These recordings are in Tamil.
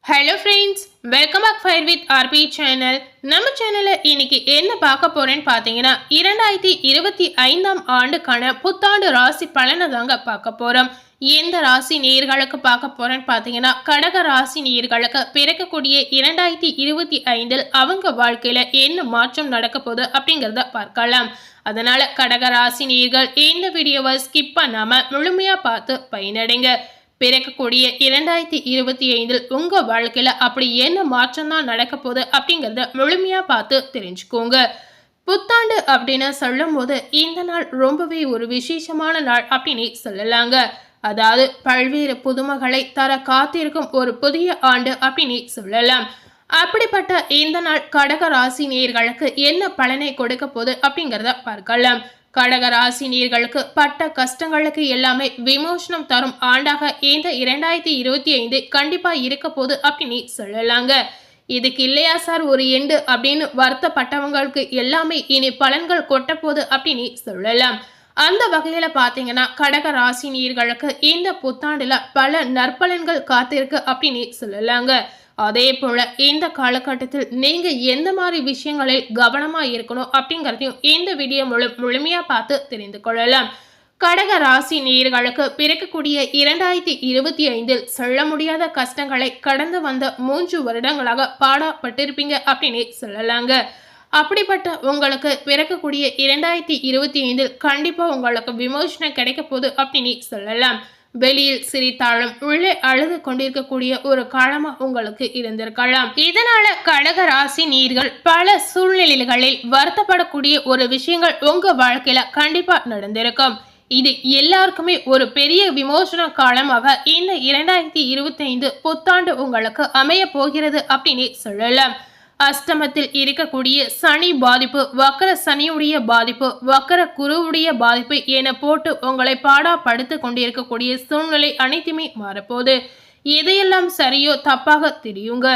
Hello friends, welcome back fire with RP channel. நம்ம சேனலில் இன்னைக்கு என்ன பார்க்க போறேன்னு பார்த்தீங்கன்னா 2025ஆம் ஆண்டுக்கான புத்தாண்டு ராசி பலனை தாங்க பார்க்க போறோம். எந்த ராசி நேர்களுக்கு பார்க்க போறேன்னு பார்த்தீங்கன்னா கடக ராசி நேர்களுக்கு பிறக்கக்கூடிய 2025 அவங்க வாழ்க்கையில என்ன மாற்றம் நடக்க போகுது அப்படிங்கிறத பார்க்கலாம். அதனால கடக ராசி நேர்கள் இந்த வீடியோவை ஸ்கிப் பண்ணாம முழுமையா பார்த்து பயனடைங்க. பிறக்கக்கூடிய 2025 உங்க வாழ்க்கையில அப்படி என்ன மாற்றம் தான் நடக்க போகுது அப்படிங்கிறத முழுமையா பார்த்து தெரிஞ்சுக்கோங்க. புத்தாண்டு அப்படின்னு சொல்லும் போது இந்த நாள் ரொம்பவே ஒரு விசேஷமான நாள் அப்படின்னு சொல்லலாங்க. அதாவது பல்வேறு புதுமைகளை தர காத்திருக்கும் ஒரு புதிய ஆண்டு அப்படின்னு சொல்லலாம். அப்படிப்பட்ட இந்த நாள் கடக ராசி நேயர்களுக்கு என்ன பலனை கொடுக்க போகுது அப்படிங்கிறத பார்க்கலாம். கடக ராசி நேயர்களுக்கு பட்ட கஷ்டங்களுக்கு எல்லாமே விமோசனம் தரும் ஆண்டாக இந்த 2025 கண்டிப்பா இருக்க போகுது அப்படின்னு சொல்லலாங்க. இதுக்கு இல்லையா சார் ஒரு எண்டு அப்படின்னு வருத்தப்பட்டவங்களுக்கு எல்லாமே இனி பலன்கள் கொட்ட போகுது அப்படின்னு சொல்லலாம். அந்த வகையில பாத்தீங்கன்னா கடக ராசி நேயர்களுக்கு இந்த புத்தாண்டுல பல நற்பலன்கள் காத்திருக்கு அப்படின்னு சொல்லலாங்க. அதே போல இந்த காலகட்டத்தில் நீங்க எந்த மாதிரி விஷயங்களில் கவனமா இருக்கணும் அப்படிங்கறதையும் இந்த வீடியோ முழுமையா பார்த்து தெரிந்து கொள்ளலாம். கடக ராசி நேயர்களுக்கு பிறக்கக்கூடிய 2025 சொல்ல முடியாத கஷ்டங்களை கடந்து வந்த 3 வருடங்களாக பாடப்பட்டிருப்பீங்க அப்படின்னு சொல்லலாங்க. அப்படிப்பட்ட உங்களுக்கு பிறக்கக்கூடிய 2025 கண்டிப்பா உங்களுக்கு விமோசனம் கிடைக்க போகுது அப்படின்னு சொல்லலாம். வெளியில் சிரித்தாலும் உள்ளே அழுது கொண்டிருக்கக்கூடிய ஒரு காலமா உங்களுக்கு இருந்திருக்கலாம். இதனால கடக ராசி நேயர்கள் பல சூழ்நிலைகளில் வருத்தப்படக்கூடிய ஒரு விஷயங்கள் உங்க வாழ்க்கையில கண்டிப்பா நடந்திருக்கும். இது எல்லாருக்குமே ஒரு பெரிய விமோசன காலமாக இந்த 2025 புத்தாண்டு உங்களுக்கு அமைய போகிறது அப்படின்னு சொல்லலாம். அஷ்டமத்தில் இருக்கக்கூடிய சனி பாதிப்பு, வக்கர சனியுடைய பாதிப்பு, வக்கர குருவுடைய பாதிப்பு என போட்டு உங்களை பாடாப்படுத்திக் கொண்டிருக்கக்கூடிய சூழ்நிலை அனைத்துமே மாறப்போகுது. எதையெல்லாம் சரியோ தப்பாக தெரியுங்க.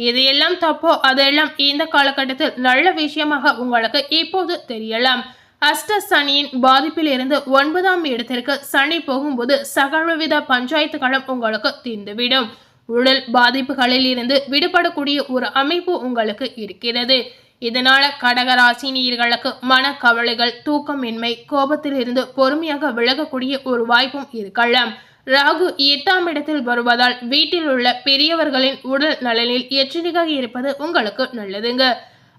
எதையெல்லாம் தப்போ அதெல்லாம் இந்த காலகட்டத்தில் நல்ல விஷயமாக உங்களுக்கு இப்போது தெரியலாம். அஷ்ட சனியின் பாதிப்பில் இருந்து 9ஆம் இடத்திற்கு சனி போகும்போது சகலவித பஞ்சாயத்துகளும் உங்களுக்கு தீர்ந்துவிடும். உடல் பாதிப்புகளில் இருந்து விடுபடக்கூடிய ஒரு அமைப்பு உங்களுக்கு இருக்கிறது. இதனால கடகராசி நேயர்களுக்கு மன கவலைகள், தூக்கமின்மை, கோபத்தில் இருந்து பொறுமையாக விலகக்கூடிய ஒரு வாய்ப்பும் இருக்கலாம். ராகு 8ஆம் இடத்தில் வருவதால் வீட்டில் உள்ள பெரியவர்களின் உடல் நலனில் எச்சரிக்கையாக இருப்பது உங்களுக்கு நல்லதுங்க.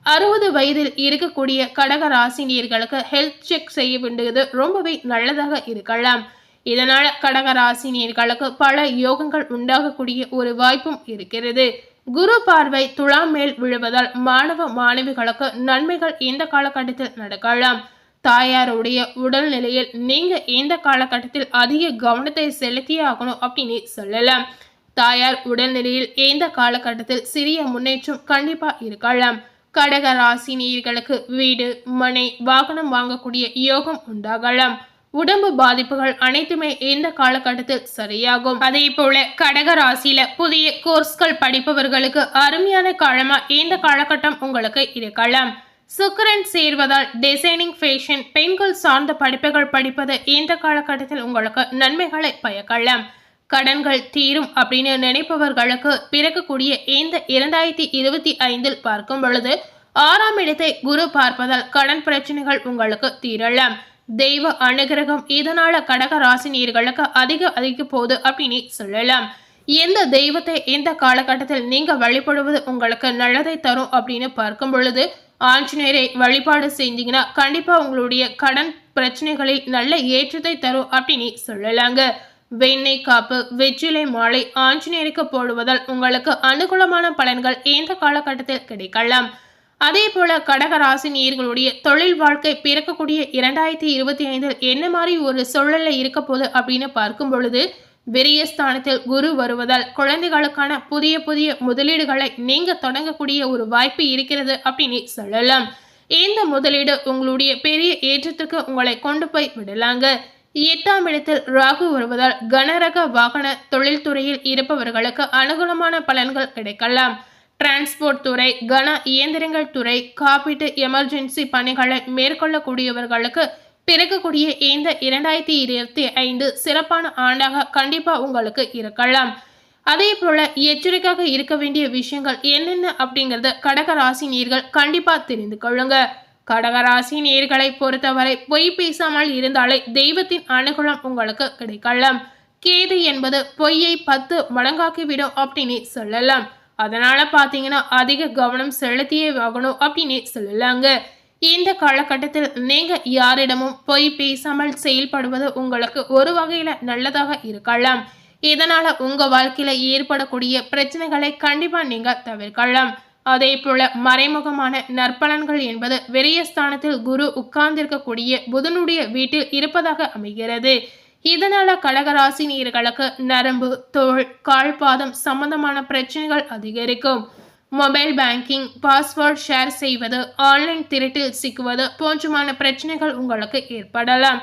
60 வயதில் இருக்கக்கூடிய கடக ராசி நேயர்களுக்கு ஹெல்த் செக் செய்ய வேண்டியது ரொம்பவே நல்லதாக இருக்கலாம். இதனால கடக ராசி நேயர்களுக்கு பல யோகங்கள் உண்டாகக்கூடிய ஒரு வாய்ப்பும் இருக்கிறது. குரு பார்வை துலாம் மேல் விழுவதால் மாணவ மாணவிகளுக்கு நன்மைகள் இந்த காலகட்டத்தில் நடக்கலாம். தாயாருடைய உடல் நிலையில் நீங்க இந்த காலகட்டத்தில் அதிக கவனத்தை செலுத்தியே ஆகணும் அப்படின்னு சொல்லலாம். தாயார் உடல்நிலையில் இந்த காலகட்டத்தில் சிறிய முன்னேற்றம் கண்டிப்பா இருக்கலாம். கடக ராசி நேயர்களுக்கு வீடு, மனை, வாகனம் வாங்கக்கூடிய யோகம் உண்டாகலாம். உடம்பு பாதிப்புகள் அனைத்துமே இந்த காலகட்டத்தில் சரியாகும். அதே போல கடக ராசியில புதிய கோர்ஸ்கள் படிப்பவர்களுக்கு அருமையான காலமா இந்த காலகட்டம் உங்களுக்கு இருக்கலாம். சுக்கிரன் சேர்வதால் டிசைனிங், ஃபேஷன், பெண்கள் சார்ந்த படிப்புகள் படிப்பது இந்த காலகட்டத்தில் உங்களுக்கு நன்மைகளை பயக்கலாம். கடன்கள் தீரும் அப்படின்னு நினைப்பவர்களுக்கு பிறக்கக்கூடிய இந்த 2025 பார்க்கும் பொழுது 6ஆம் இடத்தை குரு பார்ப்பதால் கடன் பிரச்சனைகள் உங்களுக்கு தீரலாம். தெய்வ அனுகிரகம் இதனால கடக ராசி நேயர்களுக்கு அதிக போகுது அப்படின்னு சொல்லலாம். எந்த தெய்வத்தை இந்த காலகட்டத்தில் நீங்க வழிபடுவது உங்களுக்கு நல்லதை தரும் அப்படின்னு பார்க்கும் பொழுது ஆஞ்சநேயரை வழிபாடு செஞ்சீங்கன்னா கண்டிப்பா உங்களுடைய கடன் பிரச்சனைகளில் நல்ல ஏற்றத்தை தரும் அப்படின்னு சொல்லலாங்க. வெண்ணெய் காப்பு, வெற்றிலை மாலை ஆஞ்சநேயருக்கு போடுவதால் உங்களுக்கு அனுகூலமான பலன்கள் இந்த காலகட்டத்தில் கிடைக்கலாம். அதே போல கடக ராசி நேயர்களுடைய தொழில் வாழ்க்கை பிறக்கக்கூடிய 2025 என்ன மாதிரி ஒரு சூழல்ல இருக்க போகுது அப்படின்னு பார்க்கும் பொழுது விரயஸ்தானத்தில் குரு வருவதால் குழந்தைகளுக்கான புதிய முதலீடுகளை நீங்க தொடங்கக்கூடிய ஒரு வாய்ப்பு இருக்கிறது அப்படின்னு சொல்லலாம். இந்த முதலீடு உங்களுடைய பெரிய ஏற்றத்துக்கு உங்களை கொண்டு போய் விடலாங்க. 8ஆம் இடத்தில் ராகு வருவதால் கனரக வாகன தொழில்துறையில் இருப்பவர்களுக்கு அனுகூலமான பலன்கள் கிடைக்கலாம். டிரான்ஸ்போர்ட் துறை, கன இயந்திரங்கள் துறை, காப்பீட்டு, எமர்ஜென்சி பணிகளை மேற்கொள்ளக்கூடியவர்களுக்கு பிறக்கக்கூடிய இந்த 2025 சிறப்பான ஆண்டாக கண்டிப்பா உங்களுக்கு இருக்கலாம். அதே போல எச்சரிக்கையாக இருக்க வேண்டிய விஷயங்கள் என்னென்ன அப்படிங்கறத கடகராசி நேயர்கள் கண்டிப்பா தெரிந்து கொள்ளுங்க. கடகராசி நேயர்களை பொறுத்தவரை பொய் பேசாமல் இருந்தாலே தெய்வத்தின் அனுகூலம் உங்களுக்கு கிடைக்கலாம். கேது என்பது பொய்யை 10 மடங்காக்கிவிடும் அப்படின்னு சொல்லலாம். அதனால பாத்தீங்கன்னா அதிக கவனம் செலுத்தியே ஆகணும் அப்படின்னு சொல்லலாங்க. இந்த காலகட்டத்தில் நீங்க யாரிடமும் பொய் பேசாமல் செயல்படுவது உங்களுக்கு ஒரு வகையில நல்லதாக இருக்கலாம். இதனால உங்க வாழ்க்கையில ஏற்படக்கூடிய பிரச்சனைகளை கண்டிப்பா நீங்க தவிர்க்கலாம். அதே போல மறைமுகமான நற்பலன்கள் என்பது விரயஸ்தானத்தில் குரு உட்கார்ந்திருக்கக்கூடிய புதனுடைய வீட்டில் இருப்பதாக அமைகிறது. இதனால கடகராசி நேயர்களுக்கு நரம்பு, தோல், கால்பாதம் சம்பந்தமான பிரச்சனைகள் அதிகரிக்கும். மொபைல் பேங்கிங், பாஸ்வேர்ட் ஷேர் செய்வது, ஆன்லைன் திருட்டில் சிக்குவது போன்றமான பிரச்சனைகள் உங்களுக்கு ஏற்படலாம்.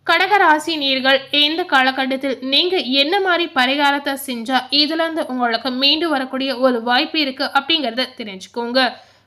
கடகராசி நேயர்கள் இந்த காலகட்டத்தில் நீங்க என்ன மாதிரி பரிகாரத்தை செஞ்சா இதுல இருந்து உங்களுக்கு மீண்டு வரக்கூடிய ஒரு வாய்ப்பு இருக்கு அப்படிங்கறத தெரிஞ்சுக்கோங்க.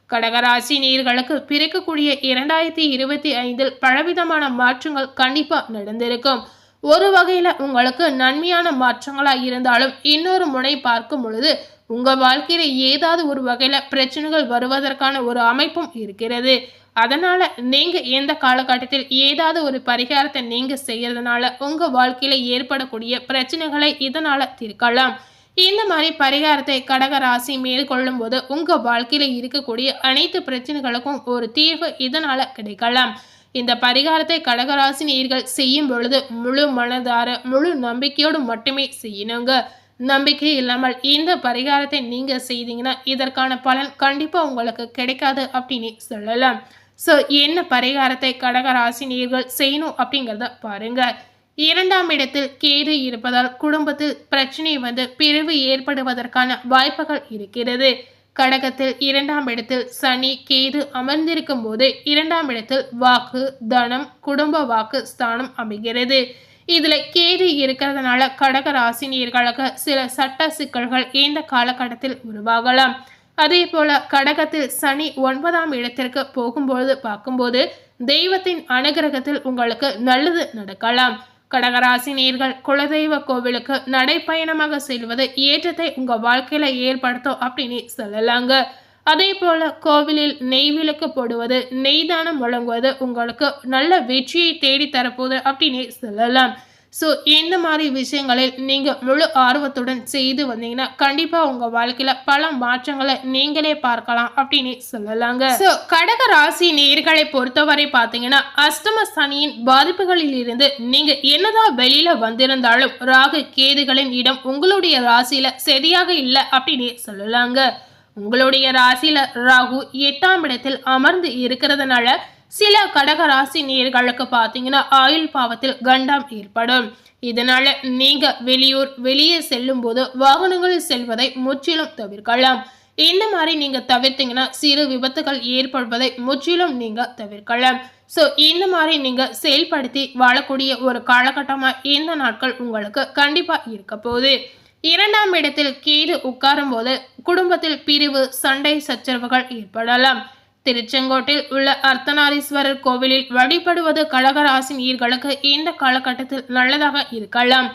கடகராசி நேயர்களுக்கு பிறக்கக்கூடிய 2025 பலவிதமான மாற்றங்கள் கண்டிப்பா நடந்திருக்கும். ஒரு வகையில உங்களுக்கு நன்மையான மாற்றங்களா இருந்தாலும் இன்னொரு முனை பார்க்கும் பொழுது உங்க வாழ்க்கையில ஏதாவது ஒரு வகையில பிரச்சனைகள் வருவதற்கான ஒரு அமைப்பும் இருக்கிறது. அதனால நீங்க எந்த காலகட்டத்தில் ஏதாவது ஒரு பரிகாரத்தை நீங்க செய்யறதுனால உங்க வாழ்க்கையில ஏற்படக்கூடிய பிரச்சனைகளை இதனால தீர்க்கலாம். இந்த மாதிரி பரிகாரத்தை கடக ராசி மேற்கொள்ளும் போது உங்க வாழ்க்கையில இருக்கக்கூடிய அனைத்து பிரச்சனைகளுக்கும் ஒரு தீர்வு இதனால கிடைக்கலாம். இந்த பரிகாரத்தை கடகராசி நேயர்கள் செய்யும் பொழுது முழு மனதார முழு நம்பிக்கையோடு மட்டுமே செய்யணுங்க. நம்பிக்கை இல்லாமல் இந்த பரிகாரத்தை நீங்க செய்தீங்கன்னா இதற்கான பலன் கண்டிப்பா உங்களுக்கு கிடைக்காது அப்படின்னு சொல்லலாம். ஸோ என்ன பரிகாரத்தை கடகராசி நேயர்கள் செய்யணும் அப்படிங்கிறத பாருங்க. 2ஆம் இடத்தில் கேது இருப்பதால் குடும்பத்தில் பிரச்சனை பிரிவு ஏற்படுவதற்கான வாய்ப்புகள் இருக்கிறது. கடகத்தில் 2ஆம் இடத்தில் சனி கேது அமர்ந்திருக்கும் போது 2ஆம் இடத்தில் வாக்கு, தனம், குடும்ப வாக்கு ஸ்தானம் அமைகிறது. இதுல கேது இருக்கிறதுனால கடக ராசினியர்களுக்கு சில சட்ட சிக்கல்கள் இந்த காலகட்டத்தில் உருவாகலாம். அதே போல கடகத்தில் சனி 9ஆம் இடத்திற்கு போகும்போது பார்க்கும்போது தெய்வத்தின் அனுகிரகத்தில் உங்களுக்கு நல்லது நடக்கலாம். கடகராசி நேயர்கள் குலதெய்வ கோவிலுக்கு நடைப்பயணமாக செல்வது ஏற்றத்தை உங்க வாழ்க்கையில ஏற்படுத்தும் அப்படின்னு சொல்லலாங்க. அதே போல கோவிலில் நெய் விளக்கு போடுவது, நெய்தானம் வழங்குவது உங்களுக்கு நல்ல வெற்றியை தேடி தரப்போகுது அப்படின்னு சொல்லலாம். ஸோ இந்த மாதிரி விஷயங்களில் நீங்கள் முழு ஆர்வத்துடன் செய்து வந்தீங்கன்னா கண்டிப்பாக உங்கள் வாழ்க்கையில் பல மாற்றங்களை நீங்களே பார்க்கலாம் அப்படின்னு சொல்லலாங்க. ஸோ கடக ராசி நேயர்களை பொறுத்தவரை பார்த்தீங்கன்னா அஷ்டம சனியின் பாதிப்புகளில் இருந்து நீங்கள் என்னதான் வெளியில் வந்திருந்தாலும் ராகு கேதுகளின் இடம் உங்களுடைய ராசியில் சரியாக இல்லை அப்படின்னு சொல்லலாங்க. உங்களுடைய ராசியில் ராகு 8ஆம் இடத்தில் அமர்ந்து இருக்கிறதுனால சில கடக ராசி நேயர்களுக்கு பார்த்தீங்கன்னா ஆயுள் பாவத்தில் கண்டம் ஏற்படும். இதனால நீங்க வெளியே செல்லும் போது வாகனங்களில் செல்வதை முற்றிலும் தவிர்க்கலாம். இந்த மாதிரி நீங்க தவிர்த்தீங்கன்னா சிறு விபத்துகள் ஏற்படுவதை முற்றிலும் நீங்க தவிர்க்கலாம். ஸோ இந்த மாதிரி நீங்க செயல்படுத்தி வாழக்கூடிய ஒரு காலகட்டமா இந்த நாட்கள் உங்களுக்கு கண்டிப்பா இருக்க போகுது. 2ஆம் இடத்தில் கேது உட்காரும் போது குடும்பத்தில் பிரிவு, சண்டை சச்சரவுகள் ஏற்படலாம். திருச்செங்கோட்டில் உள்ள அர்த்தநாரீஸ்வரர் கோவிலில் வழிபடுவது கடகராசி நேயர்களுக்கு இந்த காலகட்டத்தில் நல்லதாக இருக்கலாம்.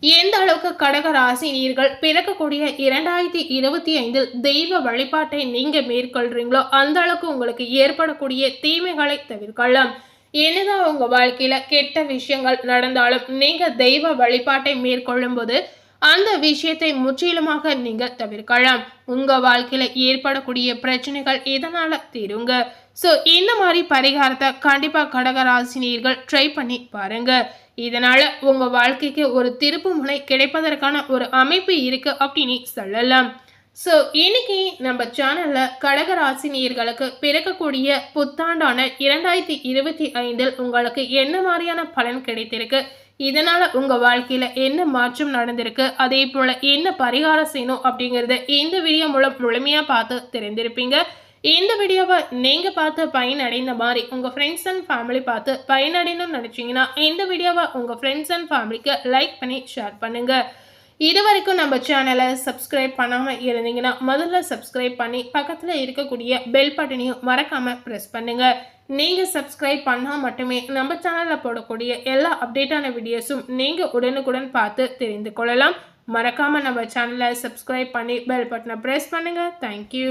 எந்த அளவுக்கு கடகராசி நேயர்கள் பிறக்கக்கூடிய 2025 தெய்வ வழிபாட்டை நீங்க மேற்கொள்றீங்களோ அந்த அளவுக்கு உங்களுக்கு ஏற்படக்கூடிய தீமைகளை தவிர்க்கலாம். என்னதான் உங்க வாழ்க்கையில கெட்ட விஷயங்கள் நடந்தாலும் நீங்க தெய்வ வழிபாட்டை மேற்கொள்ளும் போது அந்த விஷயத்தை முற்றிலுமாக நீங்க தவிர்க்கலாம். உங்க வாழ்க்கையில ஏற்படக்கூடிய பிரச்சனைகள் இதனால தீருங்க. ஸோ இந்த மாதிரி பரிகாரத்தை கண்டிப்பா கடகராசினியர்கள் ட்ரை பண்ணி பாருங்க. இதனால உங்க வாழ்க்கைக்கு ஒரு திருப்பு முனை கிடைப்பதற்கான ஒரு அமைப்பு இருக்கு அப்படின்னு சொல்லலாம். ஸோ இன்னைக்கு நம்ம சேனல்ல கடகராசினியர்களுக்கு பிறக்கக்கூடிய புத்தாண்டான 2025 உங்களுக்கு என்ன மாதிரியான பலன் கிடைத்திருக்கு, இதனால உங்க வாழ்க்கையில என்ன மாற்றம் நடந்திருக்கு, அதே போல என்ன பரிகாரம் செய்யணும் அப்படிங்கறத இந்த வீடியோ மூலம் முழுமையா பார்த்து தெரிந்திருப்பீங்க. இந்த வீடியோவை நீங்க பார்த்து பயனடைந்த மாதிரி உங்க ஃப்ரெண்ட்ஸ் அண்ட் ஃபேமிலி பார்த்து பயனடையணும்னு நினைச்சீங்கன்னா இந்த வீடியோவை உங்க ஃப்ரெண்ட்ஸ் அண்ட் ஃபேமிலிக்கு லைக் பண்ணி ஷேர் பண்ணுங்க. இது வரைக்கும் நம்ம சேனலை சப்ஸ்கிரைப் பண்ணாமல் இருந்தீங்கன்னா முதல்ல சப்ஸ்கிரைப் பண்ணி பக்கத்தில் இருக்கக்கூடிய பெல் பட்டனையும் மறக்காமல் ப்ரெஸ் பண்ணுங்கள். நீங்கள் சப்ஸ்கிரைப் பண்ணால் மட்டுமே நம்ம சேனலில் போடக்கூடிய எல்லா அப்டேட்டான வீடியோஸும் நீங்கள் உடனுக்குடன் பார்த்து தெரிந்து கொள்ளலாம். மறக்காமல் நம்ம சேனலை சப்ஸ்கிரைப் பண்ணி பெல் பட்டனை ப்ரெஸ் பண்ணுங்கள். தேங்க்யூ.